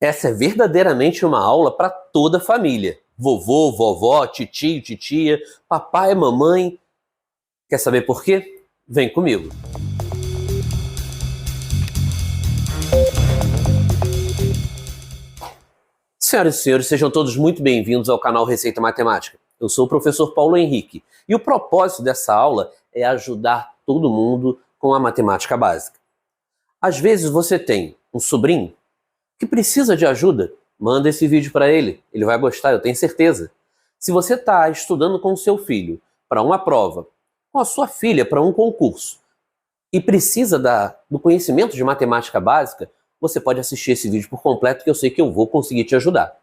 Essa é verdadeiramente uma aula para toda a família. Vovô, vovó, titio, titia, papai, mamãe. Quer saber por quê? Vem comigo. Senhoras e senhores, sejam todos muito bem-vindos ao canal Receita Matemática. Eu sou o professor Paulo Henrique e o propósito dessa aula é ajudar todo mundo com a matemática básica. Às vezes você tem um sobrinho que precisa de ajuda, manda esse vídeo para ele, ele vai gostar, eu tenho certeza. Se você está estudando com o seu filho para uma prova, com a sua filha para um concurso e precisa do conhecimento de matemática básica, você pode assistir esse vídeo por completo que eu sei que eu vou conseguir te ajudar.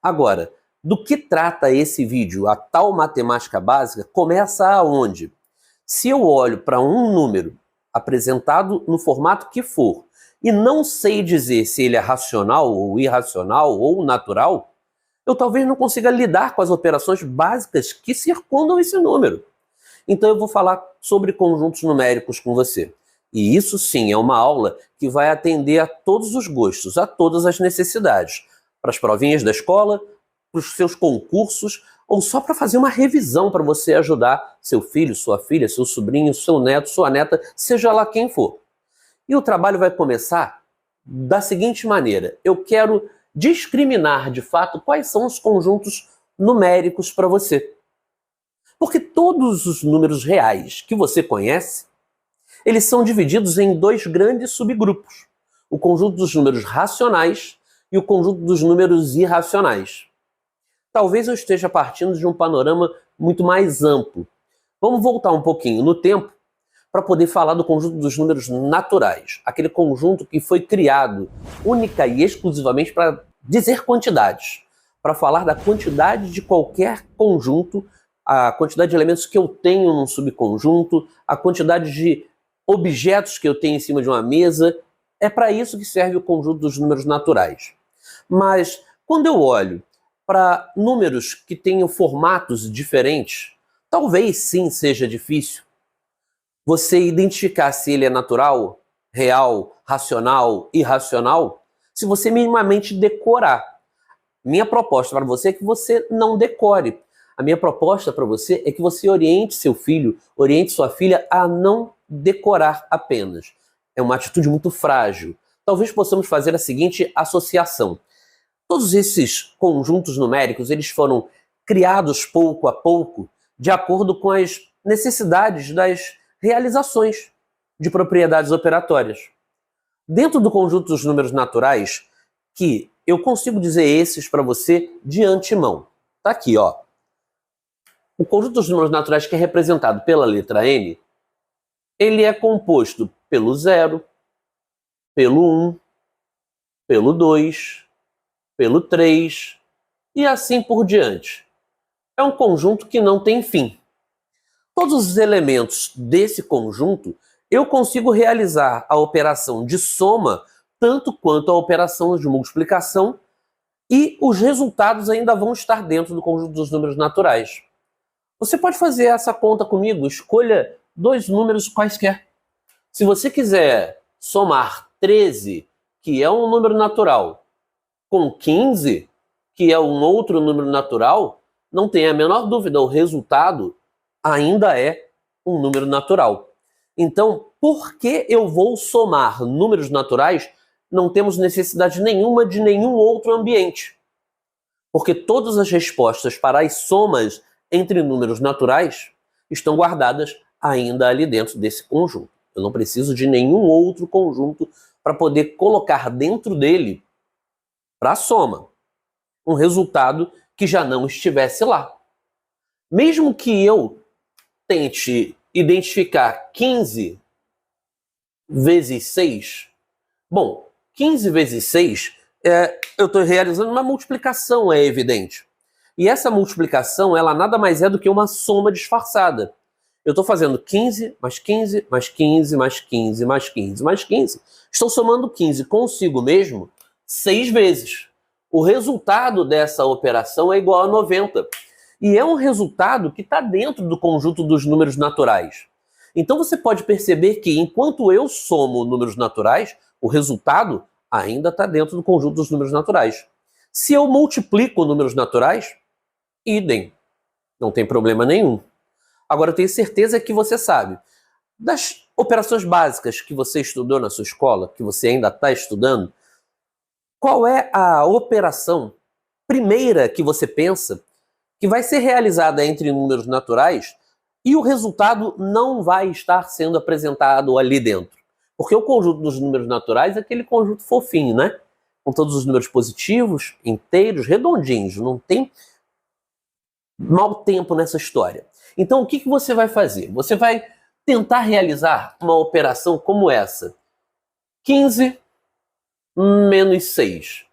Agora, do que trata esse vídeo, a tal matemática básica, começa aonde? Se eu olho para um número apresentado no formato que for e não sei dizer se ele é racional ou irracional ou natural, eu talvez não consiga lidar com as operações básicas que circundam esse número. Então eu vou falar sobre conjuntos numéricos com você. E isso sim é uma aula que vai atender a todos os gostos, a todas as necessidades. Para as provinhas da escola, para os seus concursos, ou só para fazer uma revisão para você ajudar seu filho, sua filha, seu sobrinho, seu neto, sua neta, seja lá quem for. E o trabalho vai começar da seguinte maneira. Eu quero discriminar de fato quais são os conjuntos numéricos para você. Porque todos os números reais que você conhece, eles são divididos em dois grandes subgrupos. O conjunto dos números racionais e o conjunto dos números irracionais. Talvez eu esteja partindo de um panorama muito mais amplo. Vamos voltar um pouquinho no tempo para poder falar do conjunto dos números naturais. Aquele conjunto que foi criado única e exclusivamente para dizer quantidades. Para falar da quantidade de qualquer conjunto, a quantidade de elementos que eu tenho num subconjunto, a quantidade de objetos que eu tenho em cima de uma mesa. É para isso que serve o conjunto dos números naturais. Mas quando eu olho para números que tenham formatos diferentes, talvez sim seja difícil você identificar se ele é natural, real, racional, irracional, se você minimamente decorar. Minha proposta para você é que você não decore. A minha proposta para você é que você oriente seu filho, oriente sua filha a não decorar apenas. É uma atitude muito frágil. Talvez possamos fazer a seguinte associação. Todos esses conjuntos numéricos, eles foram criados pouco a pouco de acordo com as necessidades das realizações de propriedades operatórias. Dentro do conjunto dos números naturais, que eu consigo dizer esses para você de antemão. Tá aqui, ó. O conjunto dos números naturais que é representado pela letra N, ele é composto pelo 0, pelo 1, pelo 2, pelo 3 e assim por diante. É um conjunto que não tem fim. Todos os elementos desse conjunto, eu consigo realizar a operação de soma tanto quanto a operação de multiplicação e os resultados ainda vão estar dentro do conjunto dos números naturais. Você pode fazer essa conta comigo, escolha dois números quaisquer. Se você quiser somar 13, que é um número natural, com 15, que é um outro número natural, não tem a menor dúvida, o resultado ainda é um número natural. Então, por que eu vou somar números naturais? Não temos necessidade nenhuma de nenhum outro ambiente. Porque todas as respostas para as somas entre números naturais estão guardadas ainda ali dentro desse conjunto. Eu não preciso de nenhum outro conjunto para poder colocar dentro dele, para a soma, um resultado que já não estivesse lá. Mesmo que eu tente identificar 15 vezes 6, bom, 15 vezes 6, eu estou realizando uma multiplicação, é evidente. E essa multiplicação, ela nada mais é do que uma soma disfarçada. Eu estou fazendo 15 mais 15, mais 15, mais 15, mais 15, mais 15. Estou somando 15 consigo mesmo 6 vezes. O resultado dessa operação é igual a 90. E é um resultado que está dentro do conjunto dos números naturais. Então você pode perceber que enquanto eu somo números naturais, o resultado ainda está dentro do conjunto dos números naturais. Se eu multiplico números naturais, idem, não tem problema nenhum. Agora eu tenho certeza que você sabe das operações básicas que você estudou na sua escola, que você ainda está estudando, qual é a operação primeira que você pensa que vai ser realizada entre números naturais e o resultado não vai estar sendo apresentado ali dentro? Porque o conjunto dos números naturais é aquele conjunto fofinho, né? Com todos os números positivos, inteiros, redondinhos, não tem mau tempo nessa história. Então o que você vai fazer? Você vai tentar realizar uma operação como essa. 15 menos 6.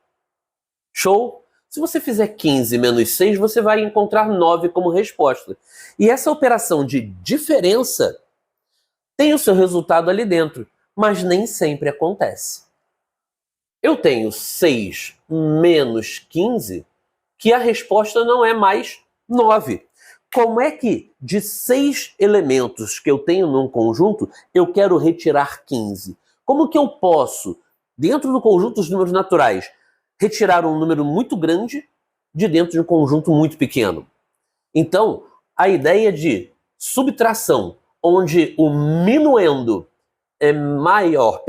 Show? Se você fizer 15 menos 6, você vai encontrar 9 como resposta. E essa operação de diferença tem o seu resultado ali dentro, mas nem sempre acontece. Eu tenho 6 menos 15, que a resposta não é mais 9. Como é que de 6 elementos que eu tenho num conjunto, eu quero retirar 15? Como que eu posso, dentro do conjunto dos números naturais, retirar um número muito grande de dentro de um conjunto muito pequeno? Então, a ideia de subtração, onde o minuendo é menor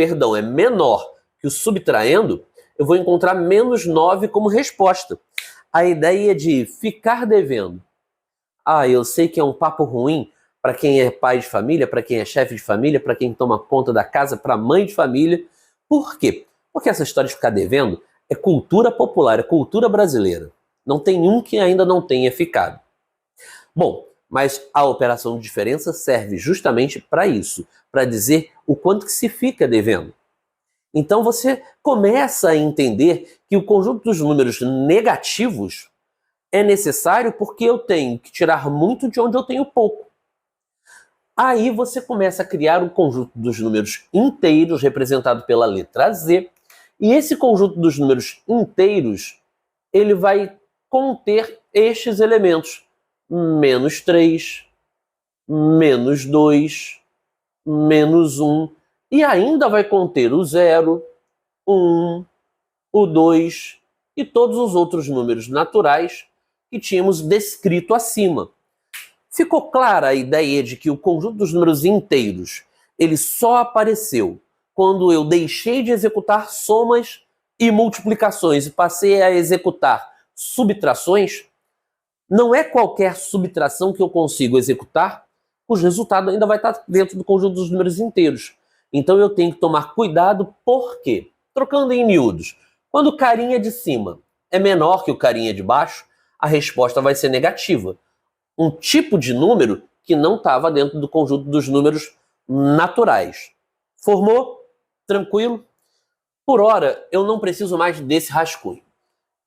que o subtraendo, eu vou encontrar menos 9 como resposta. A ideia de ficar devendo. Eu sei que é um papo ruim para quem é pai de família, para quem é chefe de família, para quem toma conta da casa, para mãe de família. Por quê? Porque essa história de ficar devendo é cultura popular, é cultura brasileira. Não tem um que ainda não tenha ficado. Bom, mas a operação de diferença serve justamente para isso, para dizer o quanto que se fica devendo. Então você começa a entender que o conjunto dos números negativos é necessário porque eu tenho que tirar muito de onde eu tenho pouco. Aí você começa a criar um conjunto dos números inteiros, representado pela letra Z, e esse conjunto dos números inteiros, ele vai conter estes elementos: menos 3, menos 2, menos 1, e ainda vai conter o 0, 1, o 2 e todos os outros números naturais que tínhamos descrito acima. Ficou clara a ideia de que o conjunto dos números inteiros ele só apareceu quando eu deixei de executar somas e multiplicações e passei a executar subtrações? Não é qualquer subtração que eu consigo executar, cujo resultado ainda vai estar dentro do conjunto dos números inteiros. Então eu tenho que tomar cuidado, porque, trocando em miúdos, quando o carinha de cima é menor que o carinha de baixo, a resposta vai ser negativa. Um tipo de número que não estava dentro do conjunto dos números naturais. Formou? Tranquilo? Por hora, eu não preciso mais desse rascunho.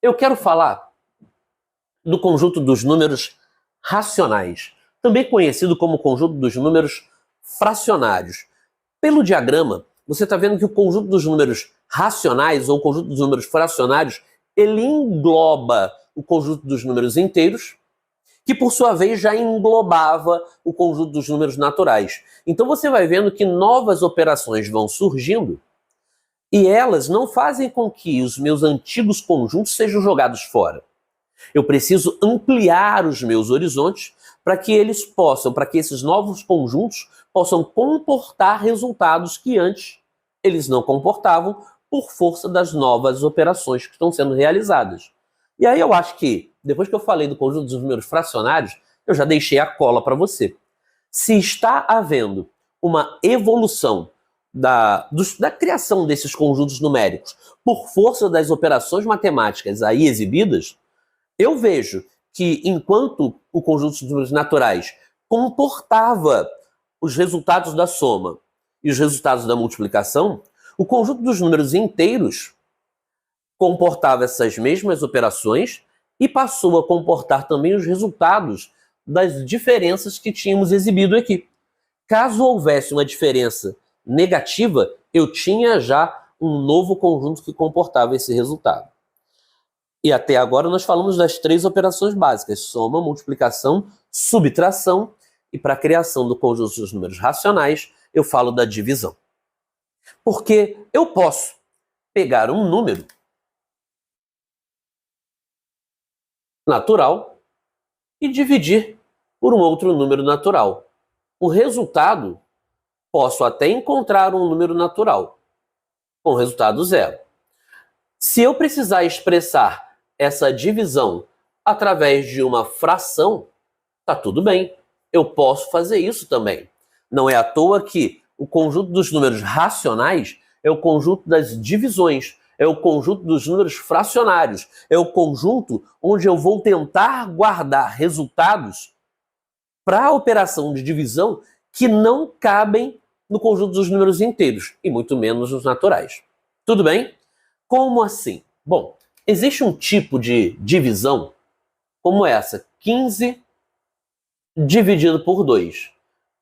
Eu quero falar do conjunto dos números racionais, também conhecido como conjunto dos números fracionários. Pelo diagrama, você está vendo que o conjunto dos números racionais ou o conjunto dos números fracionários, ele engloba o conjunto dos números inteiros, que por sua vez já englobava o conjunto dos números naturais. Então você vai vendo que novas operações vão surgindo e elas não fazem com que os meus antigos conjuntos sejam jogados fora. Eu preciso ampliar os meus horizontes para que esses novos conjuntos possam comportar resultados que antes eles não comportavam por força das novas operações que estão sendo realizadas. E aí eu acho que, depois que eu falei do conjunto dos números fracionários, eu já deixei a cola para você. Se está havendo uma evolução da criação desses conjuntos numéricos por força das operações matemáticas aí exibidas, eu vejo que enquanto o conjunto dos números naturais comportava os resultados da soma e os resultados da multiplicação, o conjunto dos números inteiros comportava essas mesmas operações e passou a comportar também os resultados das diferenças que tínhamos exibido aqui. Caso houvesse uma diferença negativa, eu tinha já um novo conjunto que comportava esse resultado. E até agora nós falamos das 3 operações básicas: soma, multiplicação, subtração, e para a criação do conjunto dos números racionais, eu falo da divisão. Porque eu posso pegar um número natural e dividir por um outro número natural. O resultado, posso até encontrar um número natural com resultado zero. Se eu precisar expressar essa divisão através de uma fração, tá tudo bem. Eu posso fazer isso também. Não é à toa que o conjunto dos números racionais é o conjunto das divisões, é o conjunto dos números fracionários, é o conjunto onde eu vou tentar guardar resultados para a operação de divisão que não cabem no conjunto dos números inteiros, e muito menos nos naturais. Tudo bem? Como assim? Bom, existe um tipo de divisão como essa, 15 dividido por 2.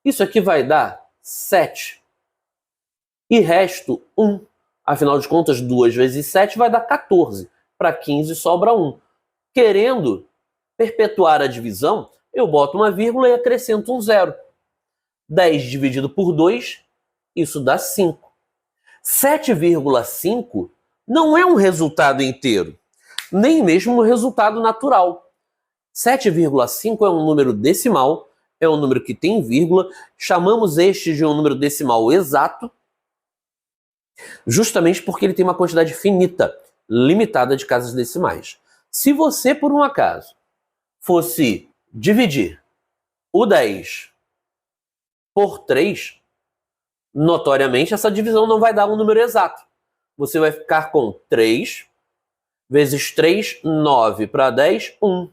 Isso aqui vai dar 7. E resto 1. Afinal de contas, 2 vezes 7 vai dar 14. Para 15 sobra 1. Querendo perpetuar a divisão, eu boto uma vírgula e acrescento um zero. 10 dividido por 2, isso dá 5. 7,5 não é um resultado inteiro, nem mesmo um resultado natural. 7,5 é um número decimal, é um número que tem vírgula, chamamos este de um número decimal exato, justamente porque ele tem uma quantidade finita, limitada de casas decimais. Se você, por um acaso, fosse dividir o 10 por 3, notoriamente essa divisão não vai dar um número exato. Você vai ficar com 3 vezes 3, 9, para 10, 1.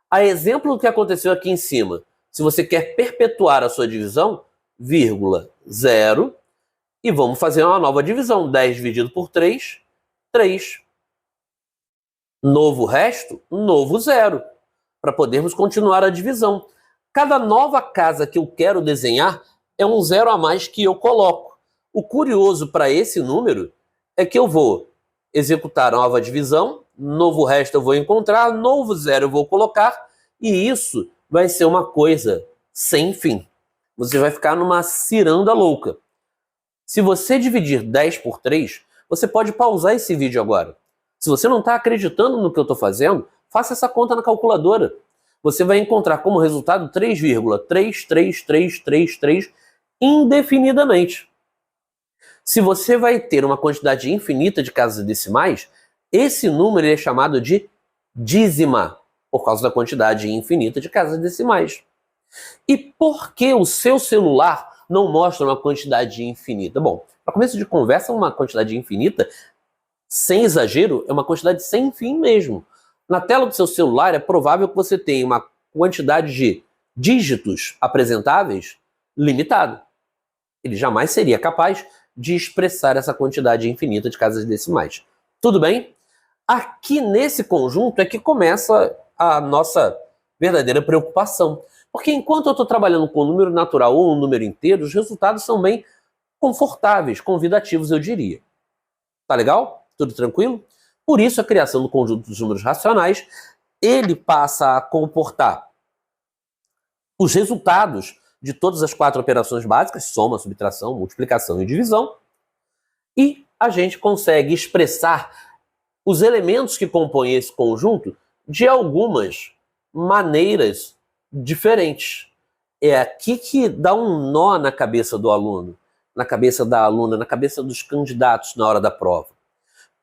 A exemplo do que aconteceu aqui em cima, se você quer perpetuar a sua divisão, vírgula, 0, e vamos fazer uma nova divisão. 10 dividido por 3, 3. Novo resto, novo zero, para podermos continuar a divisão. Cada nova casa que eu quero desenhar é um zero a mais que eu coloco. O curioso para esse número é que eu vou executar a nova divisão, novo resto eu vou encontrar, novo zero eu vou colocar, e isso vai ser uma coisa sem fim. Você vai ficar numa ciranda louca. Se você dividir 10 por 3, você pode pausar esse vídeo agora. Se você não está acreditando no que eu estou fazendo, faça essa conta na calculadora. Você vai encontrar como resultado 3,33333 indefinidamente. Se você vai ter uma quantidade infinita de casas decimais, esse número é chamado de dízima, por causa da quantidade infinita de casas decimais. E por que o seu celular não mostra uma quantidade infinita? Bom, para começo de conversa, uma quantidade infinita, sem exagero, é uma quantidade sem fim mesmo. Na tela do seu celular é provável que você tenha uma quantidade de dígitos apresentáveis limitada. Ele jamais seria capaz de expressar essa quantidade infinita de casas decimais. Tudo bem? Aqui nesse conjunto é que começa a nossa verdadeira preocupação. Porque enquanto eu estou trabalhando com um número natural ou um número inteiro, os resultados são bem confortáveis, convidativos, eu diria. Tá legal? Tudo tranquilo? Por isso, a criação do conjunto dos números racionais, ele passa a comportar os resultados de todas as 4 operações básicas, soma, subtração, multiplicação e divisão, e a gente consegue expressar os elementos que compõem esse conjunto de algumas maneiras diferentes. É aqui que dá um nó na cabeça do aluno, na cabeça da aluna, na cabeça dos candidatos na hora da prova.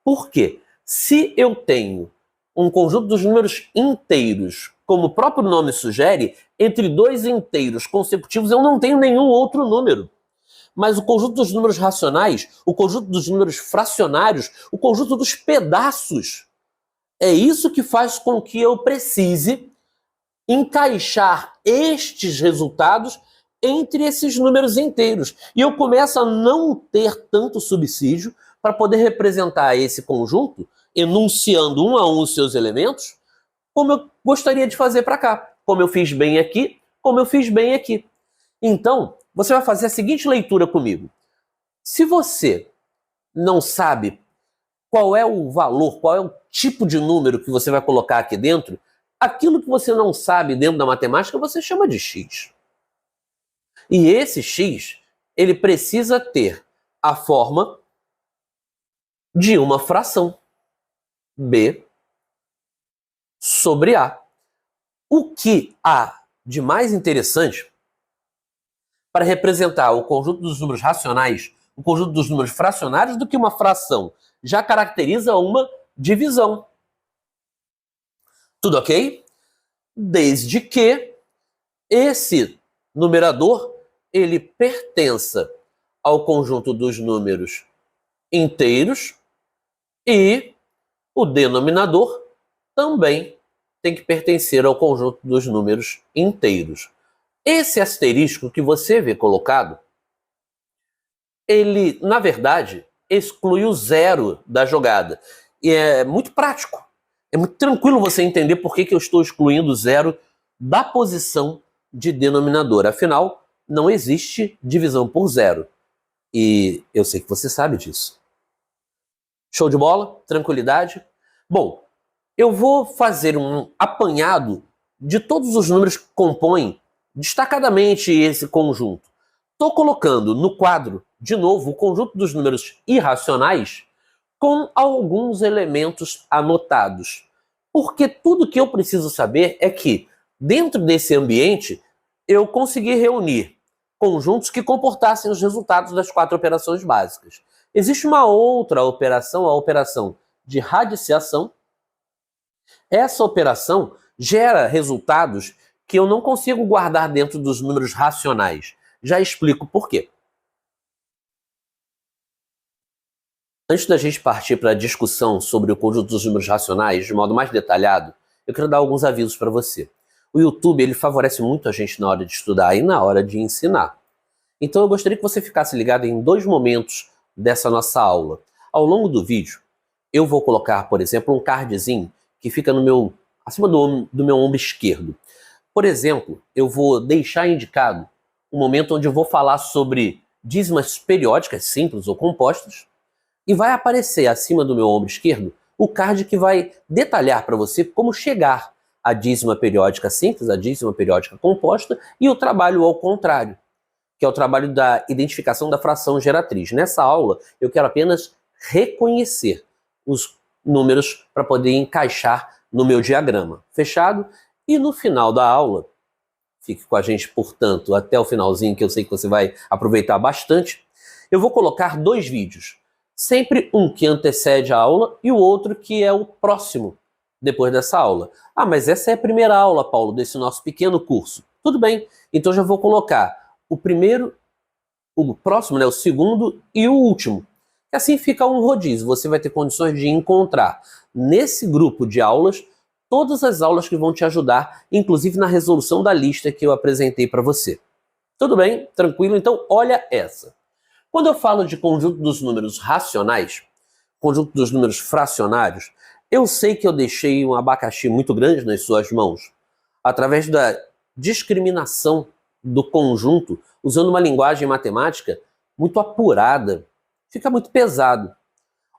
Por quê? Se eu tenho um conjunto dos números inteiros, como o próprio nome sugere, entre 2 inteiros consecutivos eu não tenho nenhum outro número. Mas o conjunto dos números racionais, o conjunto dos números fracionários, o conjunto dos pedaços, é isso que faz com que eu precise encaixar estes resultados entre esses números inteiros. E eu começo a não ter tanto subsídio para poder representar esse conjunto, enunciando um a um os seus elementos, como eu gostaria de fazer para cá. Como eu fiz bem aqui, como eu fiz bem aqui. Então, você vai fazer a seguinte leitura comigo. Se você não sabe qual é o valor, qual é o tipo de número que você vai colocar aqui dentro, aquilo que você não sabe dentro da matemática você chama de x. E esse x, ele precisa ter a forma de uma fração, B sobre A. O que há de mais interessante para representar o conjunto dos números racionais, o conjunto dos números fracionários, do que uma fração? Já caracteriza uma divisão. Tudo ok? Desde que esse numerador ele pertença ao conjunto dos números inteiros e o denominador também tem que pertencer ao conjunto dos números inteiros. Esse asterisco que você vê colocado, ele, na verdade, exclui o zero da jogada. E é muito prático. É muito tranquilo você entender por que eu estou excluindo o zero da posição de denominador. Afinal, não existe divisão por zero. E eu sei que você sabe disso. Show de bola? Tranquilidade? Bom, eu vou fazer um apanhado de todos os números que compõem destacadamente esse conjunto. Estou colocando no quadro, de novo, o conjunto dos números irracionais com alguns elementos anotados. Porque tudo que eu preciso saber é que, dentro desse ambiente, eu consegui reunir conjuntos que comportassem os resultados das 4 operações básicas. Existe uma outra operação, a operação de radiciação. Essa operação gera resultados que eu não consigo guardar dentro dos números racionais. Já explico por quê. Antes da gente partir para a discussão sobre o conjunto dos números racionais de modo mais detalhado, eu quero dar alguns avisos para você. O YouTube ele favorece muito a gente na hora de estudar e na hora de ensinar. Então eu gostaria que você ficasse ligado em 2 momentos dessa nossa aula. Ao longo do vídeo, eu vou colocar, por exemplo, um cardzinho que fica acima do meu ombro esquerdo. Por exemplo, eu vou deixar indicado o momento onde eu vou falar sobre dízimas periódicas simples ou compostas, e vai aparecer acima do meu ombro esquerdo o card que vai detalhar para você como chegar à dízima periódica simples, à dízima periódica composta e o trabalho ao contrário, que é o trabalho da identificação da fração geratriz. Nessa aula, eu quero apenas reconhecer os números para poder encaixar no meu diagrama. Fechado? E no final da aula, fique com a gente, portanto, até o finalzinho, que eu sei que você vai aproveitar bastante, eu vou colocar 2 vídeos. Sempre um que antecede a aula e o outro que é o próximo depois dessa aula. Ah, mas essa é a primeira aula, Paulo, desse nosso pequeno curso. Tudo bem, então já vou colocar o primeiro, o próximo, né, o segundo e o último. E assim fica um rodízio. Você vai ter condições de encontrar nesse grupo de aulas todas as aulas que vão te ajudar, inclusive na resolução da lista que eu apresentei para você. Tudo bem? Tranquilo? Então olha essa. Quando eu falo de conjunto dos números racionais, conjunto dos números fracionários, eu sei que eu deixei um abacaxi muito grande nas suas mãos, através da discriminação do conjunto, usando uma linguagem matemática muito apurada. Fica muito pesado.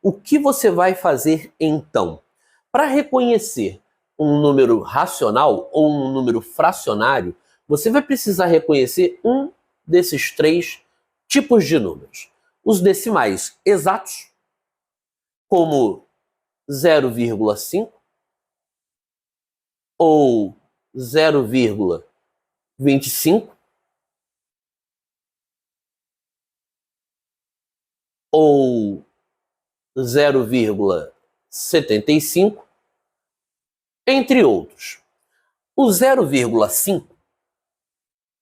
O que você vai fazer então? Para reconhecer um número racional ou um número fracionário, você vai precisar reconhecer um desses 3 tipos de números. Os decimais exatos, como 0,5 ou 0,25 ou 0,75, entre outros. O 0,5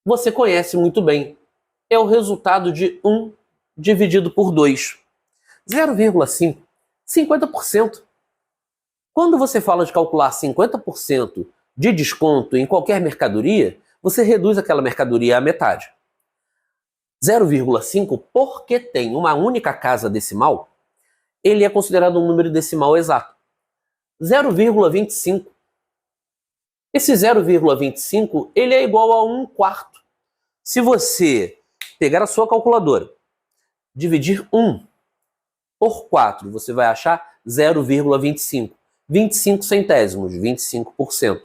você conhece muito bem. É o resultado de 1 dividido por 2. 0,5, 50%. Quando você fala de calcular 50% de desconto em qualquer mercadoria, você reduz aquela mercadoria à metade. 0,5, porque tem uma única casa decimal, ele é considerado um número decimal exato. 0,25. Esse 0,25 ele é igual a 1/4. Se você pegar a sua calculadora, dividir 1 por 4, você vai achar 0,25. 25 centésimos, 25%.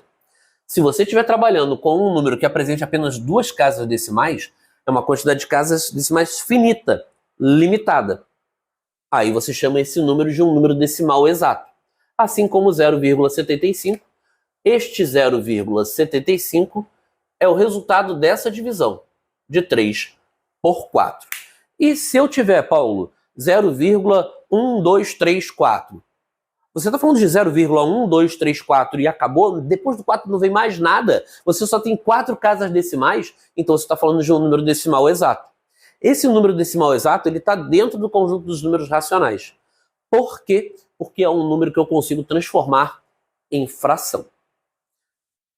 Se você estiver trabalhando com um número que apresente apenas 2 casas decimais, é uma quantidade de casas decimais finita, limitada. Aí você chama esse número de um número decimal exato. Assim como 0,75, este 0,75 é o resultado dessa divisão, de 3 por 4. E se eu tiver, Paulo, 0,1234, você está falando de 0,1234 e acabou, depois do 4 não vem mais nada, você só tem 4 casas decimais, então você está falando de um número decimal exato. Esse número decimal exato está dentro do conjunto dos números racionais. Por quê? Porque é um número que eu consigo transformar em fração.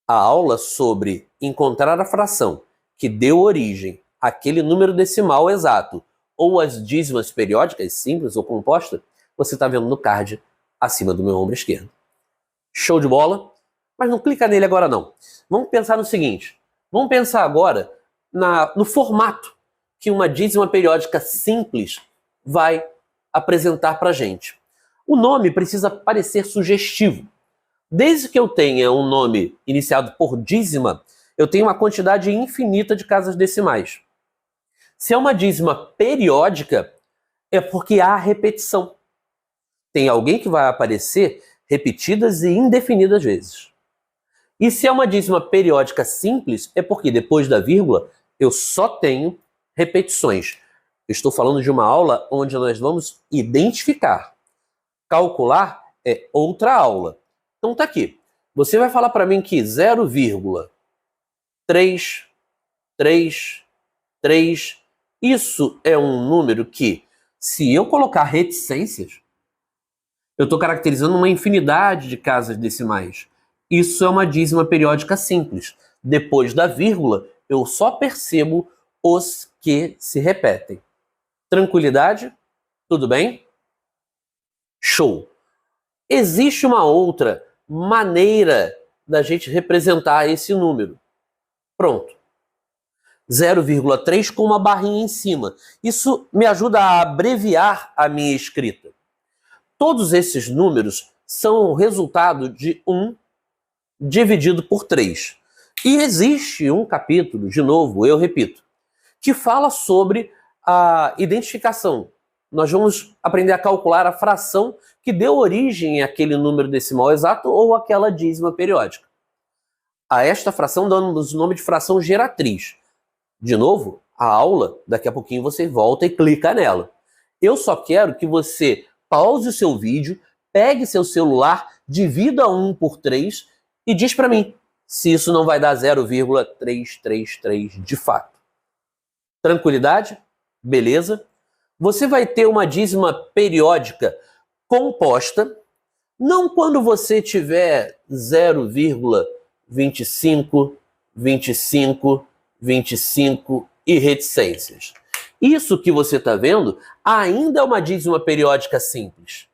A aula sobre encontrar a fração que deu origem àquele número decimal exato ou as dízimas periódicas, simples ou composta, você está vendo no card acima do meu ombro esquerdo. Show de bola? Mas não clica nele agora não. Vamos pensar no seguinte. Vamos pensar agora no formato que uma dízima periódica simples vai apresentar para a gente. O nome precisa parecer sugestivo. Desde que eu tenha um nome iniciado por dízima, eu tenho uma quantidade infinita de casas decimais. Se é uma dízima periódica, é porque há repetição. Tem alguém que vai aparecer repetidas e indefinidas vezes. E se é uma dízima periódica simples, é porque depois da vírgula eu só tenho repetições. Eu estou falando de uma aula onde nós vamos identificar. Calcular é outra aula. Então tá aqui. Você vai falar para mim que 0,333, isso é um número que, se eu colocar reticências, eu estou caracterizando uma infinidade de casas decimais. Isso é uma dízima periódica simples. Depois da vírgula, eu só percebo os que se repetem. Tranquilidade? Tudo bem? Show! Existe uma outra maneira da gente representar esse número. Pronto. 0,3 com uma barrinha em cima. Isso me ajuda a abreviar a minha escrita. Todos esses números são o resultado de 1 dividido por 3. E existe um capítulo, de novo, eu repito, que fala sobre a identificação. Nós vamos aprender a calcular a fração que deu origem àquele número decimal exato ou àquela dízima periódica. A esta fração damos o nome de fração geratriz. De novo, a aula, daqui a pouquinho você volta e clica nela. Eu só quero que você pause o seu vídeo, pegue seu celular, divida 1 por 3 e diz para mim se isso não vai dar 0,333 de fato. Tranquilidade? Beleza? Você vai ter uma dízima periódica composta, não quando você tiver 0,25, 25, 25 e reticências. Isso que você está vendo ainda é uma dízima periódica simples.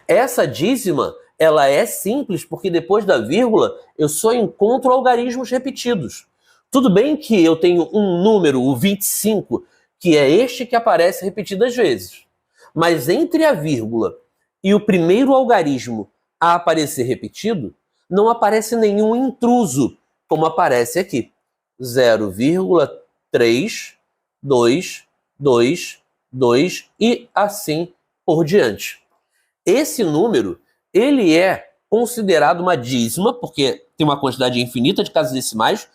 Essa dízima, ela é simples porque depois da vírgula eu só encontro algarismos repetidos. Tudo bem que eu tenho um número, o 25, que é este que aparece repetidas vezes. Mas entre a vírgula e o primeiro algarismo a aparecer repetido, não aparece nenhum intruso, como aparece aqui. 0,322 e assim por diante. Esse número, ele é considerado uma dízima, porque tem uma quantidade infinita de casas decimais,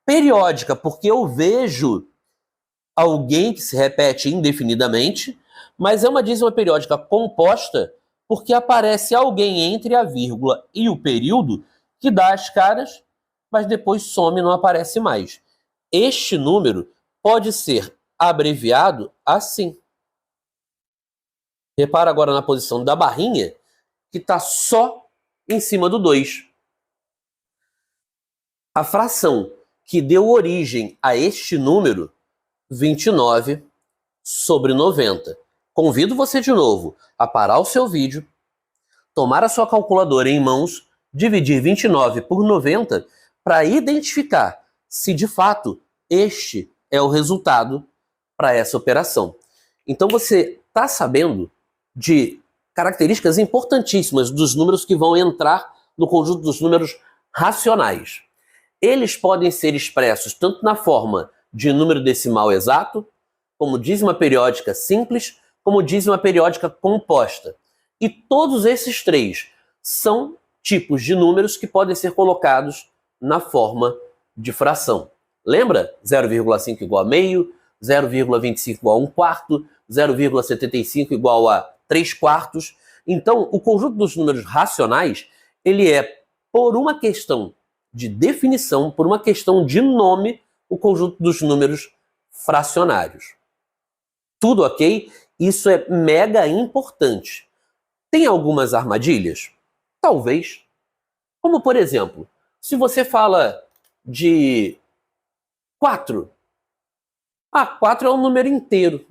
periódica, porque eu vejo alguém que se repete indefinidamente, mas é uma dízima periódica composta porque aparece alguém entre a vírgula e o período que dá as caras, mas depois some e não aparece mais. Este número pode ser abreviado assim. Repara agora na posição da barrinha, que está só em cima do 2. A fração que deu origem a este número, 29 sobre 90. Convido você de novo a parar o seu vídeo, tomar a sua calculadora em mãos, dividir 29 por 90 para identificar se de fato este é o resultado para essa operação. Então você está sabendo de características importantíssimas dos números que vão entrar no conjunto dos números racionais. Eles podem ser expressos tanto na forma de número decimal exato, como dízima periódica simples, como diz uma periódica composta. E todos esses três são tipos de números que podem ser colocados na forma de fração. Lembra? 0,5 igual a meio, 0,25 igual a 1/4, 0,75 igual a 3/4. Então, o conjunto dos números racionais, ele é, por uma questão de definição, por uma questão de nome, o conjunto dos números fracionários. Tudo ok? Isso é mega importante. Tem algumas armadilhas? Talvez. Como, por exemplo, se você fala de 4. 4 é um número inteiro.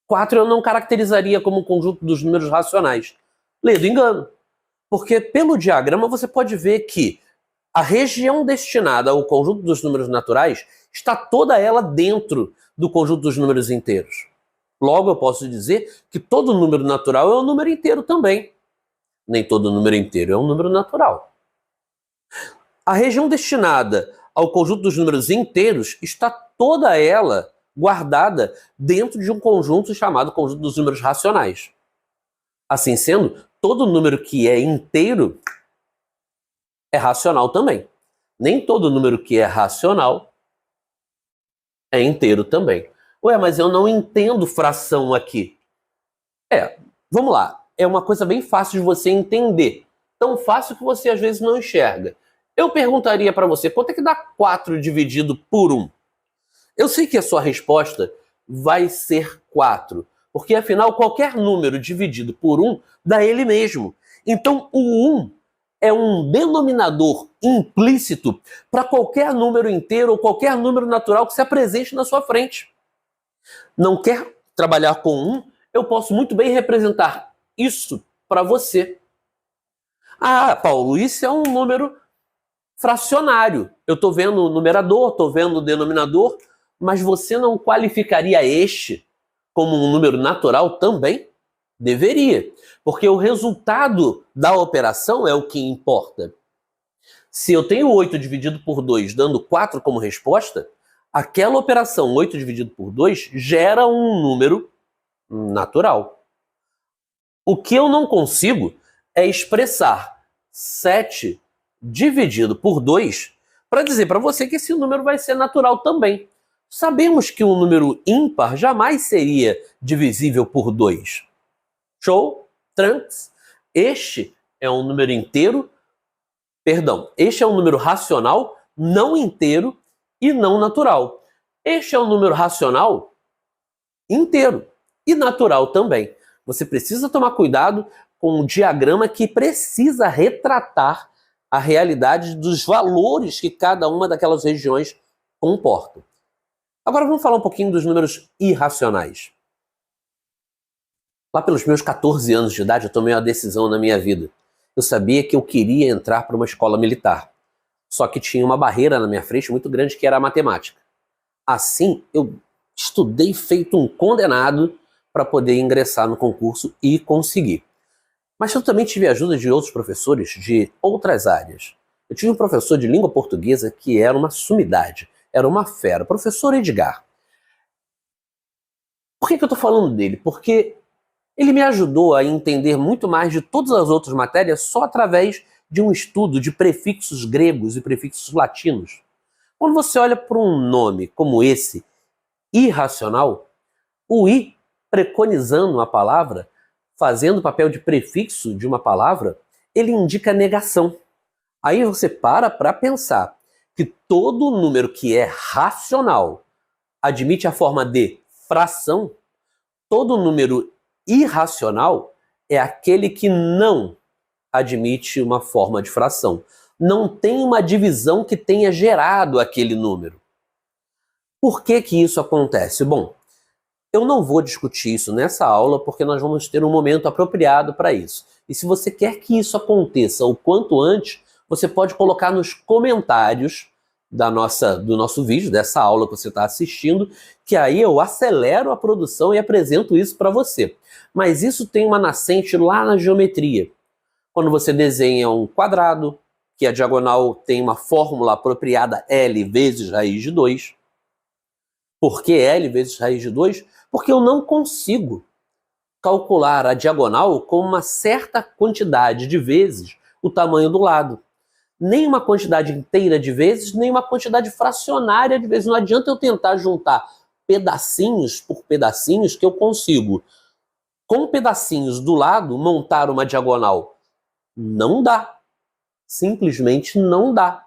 4 eu não caracterizaria como um conjunto dos números racionais. Lê do engano. Porque pelo diagrama você pode ver que a região destinada ao conjunto dos números naturais está toda ela dentro do conjunto dos números inteiros. Logo, eu posso dizer que todo número natural é um número inteiro também. Nem todo número inteiro é um número natural. A região destinada ao conjunto dos números inteiros está toda ela guardada dentro de um conjunto chamado conjunto dos números racionais. Assim sendo, todo número que é inteiro é racional também. Nem todo número que é racional é inteiro também. Ué, mas eu não entendo fração aqui. Vamos lá. É uma coisa bem fácil de você entender. Tão fácil que você às vezes não enxerga. Eu perguntaria para você, quanto é que dá 4 dividido por 1? Eu sei que a sua resposta vai ser 4, porque afinal qualquer número dividido por 1 dá ele mesmo. Então o 1 é um denominador implícito para qualquer número inteiro ou qualquer número natural que se apresente na sua frente. Não quer trabalhar com 1? Eu posso muito bem representar isso para você. Paulo, isso é um número fracionário. Eu estou vendo o numerador, estou vendo o denominador, mas você não qualificaria este como um número natural também? Deveria, porque o resultado da operação é o que importa. Se eu tenho 8 dividido por 2 dando 4 como resposta, aquela operação 8 dividido por 2 gera um número natural. O que eu não consigo é expressar 7 dividido por 2 para dizer para você que esse número vai ser natural também. Sabemos que um número ímpar jamais seria divisível por 2. Show? Trunks? Este é um número inteiro, este é um número racional, não inteiro e não natural. Este é um número racional inteiro e natural também. Você precisa tomar cuidado com o diagrama que precisa retratar a realidade dos valores que cada uma daquelas regiões comporta. Agora vamos falar um pouquinho dos números irracionais. Lá pelos meus 14 anos de idade eu tomei uma decisão na minha vida. Eu sabia que eu queria entrar para uma escola militar. Só que tinha uma barreira na minha frente muito grande que era a matemática. Assim, eu estudei feito um condenado para poder ingressar no concurso e conseguir. Mas eu também tive a ajuda de outros professores de outras áreas. Eu tive um professor de língua portuguesa que era uma sumidade, era uma fera, o professor Edgar. Por que eu estou falando dele? Porque ele me ajudou a entender muito mais de todas as outras matérias só através de um estudo de prefixos gregos e prefixos latinos. Quando você olha para um nome como esse, irracional, o i preconizando uma palavra, fazendo o papel de prefixo de uma palavra, ele indica negação. Aí você para pensar que todo número que é racional admite a forma de fração, todo número irracional é aquele que não admite uma forma de fração. Não tem uma divisão que tenha gerado aquele número. Por que que isso acontece? Bom, eu não vou discutir isso nessa aula porque nós vamos ter um momento apropriado para isso. E se você quer que isso aconteça o quanto antes, você pode colocar nos comentários do nosso vídeo, dessa aula que você está assistindo, que aí eu acelero a produção e apresento isso para você. Mas isso tem uma nascente lá na geometria. Quando você desenha um quadrado, que a diagonal tem uma fórmula apropriada L vezes raiz de 2. Por que L vezes raiz de 2? Porque eu não consigo calcular a diagonal com uma certa quantidade de vezes o tamanho do lado. Nem uma quantidade inteira de vezes, nem uma quantidade fracionária de vezes. Não adianta eu tentar juntar pedacinhos por pedacinhos que eu consigo, com pedacinhos do lado, montar uma diagonal. Não dá. Simplesmente não dá.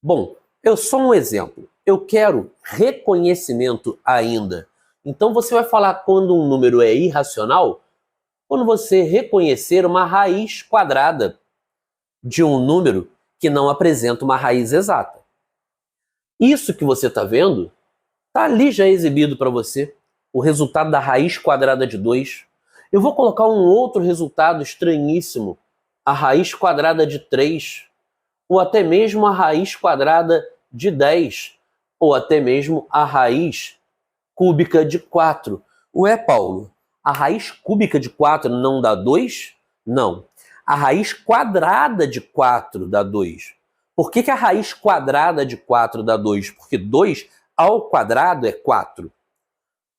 Bom, eu sou um exemplo. Eu quero reconhecimento ainda. Então você vai falar quando um número é irracional, quando você reconhecer uma raiz quadrada de um número que não apresenta uma raiz exata. Isso que você está vendo, está ali já exibido para você, o resultado da raiz quadrada de 2. Eu vou colocar um outro resultado estranhíssimo, a raiz quadrada de 3, ou até mesmo a raiz quadrada de 10, ou até mesmo a raiz cúbica de 4. Ué, Paulo, a raiz cúbica de 4 não dá 2? Não. A raiz quadrada de 4 dá 2. Por que a raiz quadrada de 4 dá 2? Porque 2 ao quadrado é 4.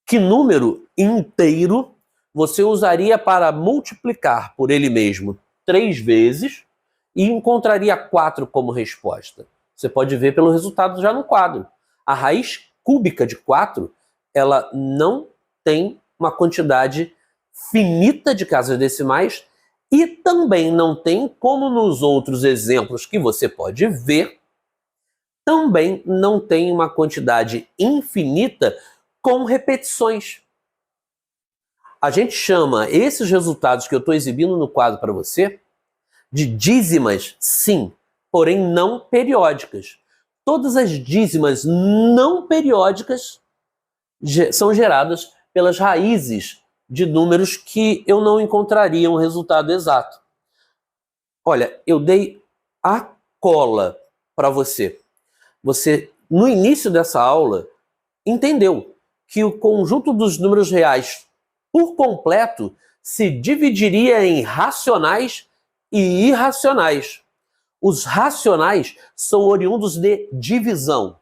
Que número inteiro você usaria para multiplicar por ele mesmo 3 vezes e encontraria 4 como resposta? Você pode ver pelo resultado já no quadro. A raiz cúbica de 4, ela não tem uma quantidade finita de casas decimais e também não tem, como nos outros exemplos que você pode ver, também não tem uma quantidade infinita com repetições. A gente chama esses resultados que eu estou exibindo no quadro para você de dízimas, sim, porém não periódicas. Todas as dízimas não periódicas são geradas pelas raízes de números que eu não encontraria um resultado exato. Olha, eu dei a cola para você. Você, no início dessa aula, entendeu que o conjunto dos números reais por completo se dividiria em racionais e irracionais. Os racionais são oriundos de divisão,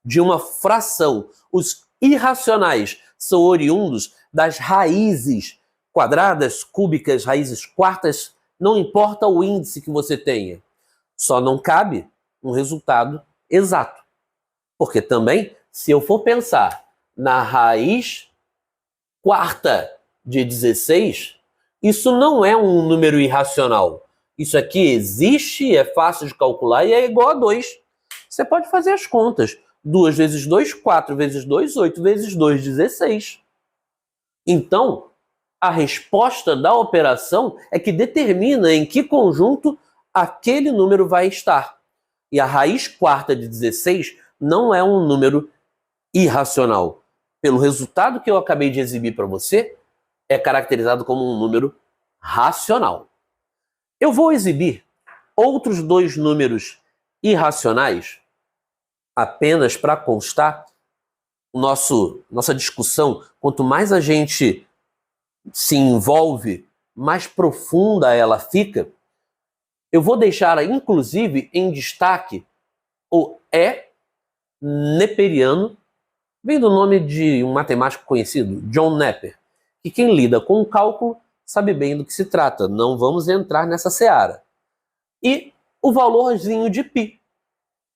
de uma fração. Os irracionais são oriundos das raízes quadradas, cúbicas, raízes quartas, não importa o índice que você tenha. Só não cabe um resultado exato. Porque também, se eu for pensar na raiz quarta de 16, isso não é um número irracional. Isso aqui existe, é fácil de calcular e é igual a 2. Você pode fazer as contas. 2 vezes 2, 4 vezes 2, 8 vezes 2, 16. Então, a resposta da operação é que determina em que conjunto aquele número vai estar. E a raiz quarta de 16 não é um número irracional. Pelo resultado que eu acabei de exibir para você, é caracterizado como um número racional. Eu vou exibir outros 2 números irracionais apenas para constar nossa discussão. Quanto mais a gente se envolve, mais profunda ela fica. Eu vou deixar, inclusive, em destaque o E neperiano, vem do nome de um matemático conhecido, John Napier, que quem lida com o cálculo sabe bem do que se trata, não vamos entrar nessa seara. E o valorzinho de π,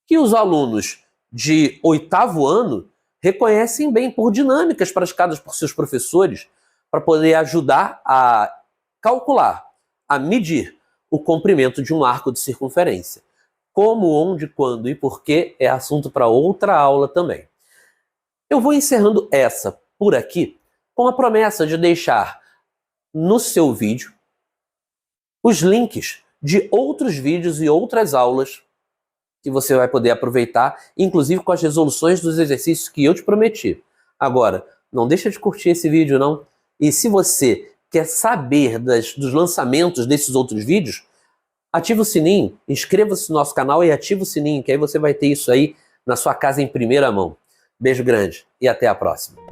que os alunos de 8º ano reconhecem bem por dinâmicas praticadas por seus professores para poder ajudar a calcular, a medir o comprimento de um arco de circunferência. Como, onde, quando e porquê é assunto para outra aula também. Eu vou encerrando essa por aqui com a promessa de deixar no seu vídeo os links de outros vídeos e outras aulas que você vai poder aproveitar, inclusive com as resoluções dos exercícios que eu te prometi. Agora, não deixa de curtir esse vídeo, não. E se você quer saber dos lançamentos desses outros vídeos, ativa o sininho, inscreva-se no nosso canal e ativa o sininho, que aí você vai ter isso aí na sua casa em primeira mão. Beijo grande e até a próxima.